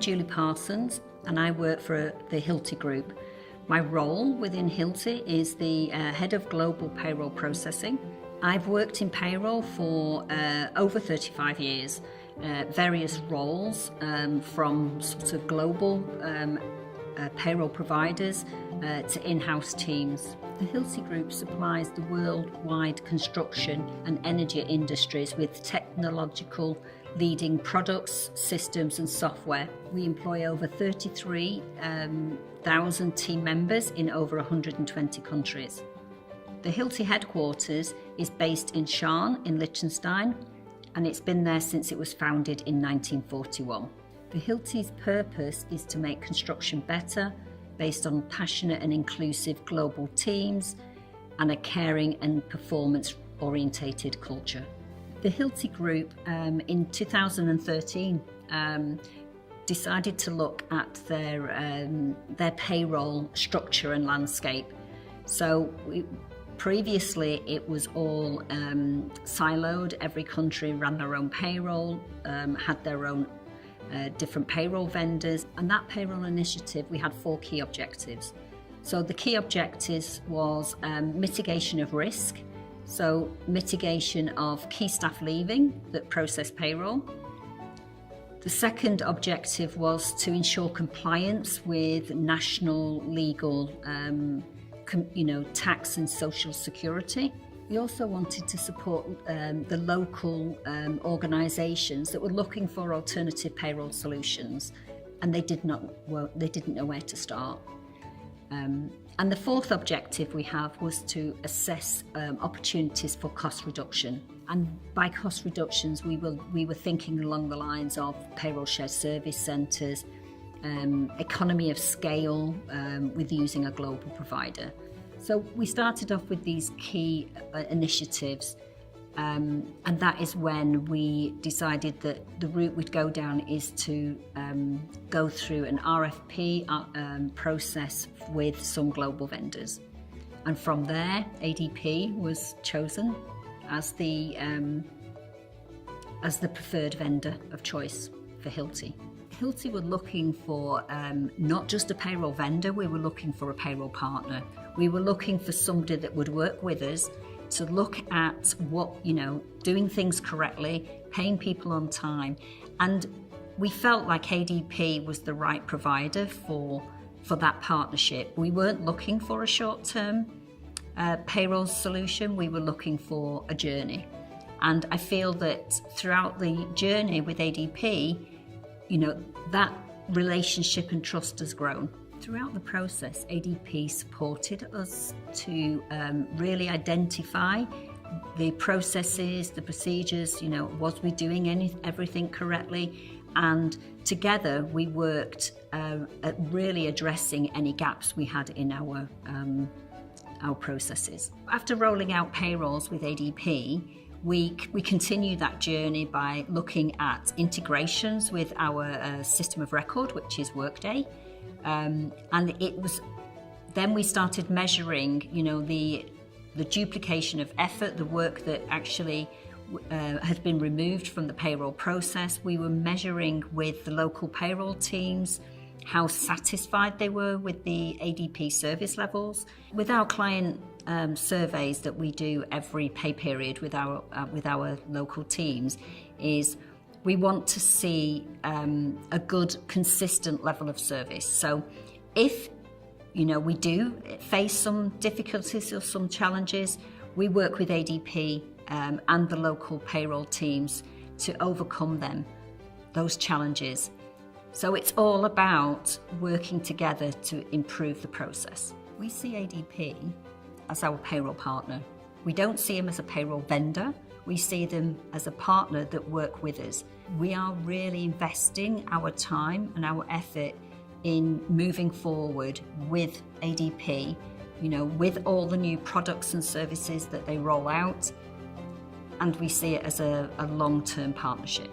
Julie Parsons and I work for the HILTI Group. My role within HILTI is the Head of Global Payroll Processing. I've worked in payroll for over 35 years, various roles from sort of global payroll providers to in-house teams. The HILTI Group supplies the worldwide construction and energy industries with technological leading products, systems and software. We employ over 33,000 team members in over 120 countries. The HILTI headquarters is based in Schaan in Liechtenstein, and it's been there since it was founded in 1941. The HILTI's purpose is to make construction better based on passionate and inclusive global teams and a caring and performance-orientated culture. The HILTI Group in 2013 decided to look at their payroll structure and landscape. So previously it was all siloed. Every country ran their own payroll, had their own different payroll vendors, and that payroll initiative, we had 4 key objectives. So the key objectives was mitigation of risk, so mitigation of key staff leaving that process payroll. The second objective was to ensure compliance with national legal tax and social security. We also wanted to support the local organisations that were looking for alternative payroll solutions, and they didn't know where to start. And the fourth objective we have was to assess opportunities for cost reduction. And by cost reductions, we were thinking along the lines of payroll shared service centres, economy of scale with using a global provider. So we started off with these key initiatives, and that is when we decided that the route we'd go down is to go through an RFP process with some global vendors. And from there, ADP was chosen as the preferred vendor of choice for HILTI. HILTI were looking for not just a payroll vendor, we were looking for a payroll partner. We were looking for somebody that would work with us to look at doing things correctly, paying people on time. And we felt like ADP was the right provider for that partnership. We weren't looking for a short-term payroll solution, we were looking for a journey. And I feel that throughout the journey with ADP, that relationship and trust has grown. Throughout the process, ADP supported us to really identify the processes, the procedures, was we doing everything correctly? And together we worked at really addressing any gaps we had in our processes. After rolling out payrolls with ADP, we continue that journey by looking at integrations with our system of record, which is Workday. And then we started measuring, the duplication of effort, the work that actually had been removed from the payroll process. We were measuring with the local payroll teams how satisfied they were with the ADP service levels. With our client surveys that we do every pay period with our local teams, is we want to see a good, consistent level of service. So if we do face some difficulties or some challenges, we work with ADP and the local payroll teams to overcome those challenges. So it's all about working together to improve the process. We see ADP as our payroll partner. We don't see them as a payroll vendor. We see them as a partner that work with us. We are really investing our time and our effort in moving forward with ADP, with all the new products and services that they roll out, and we see it as a long-term partnership.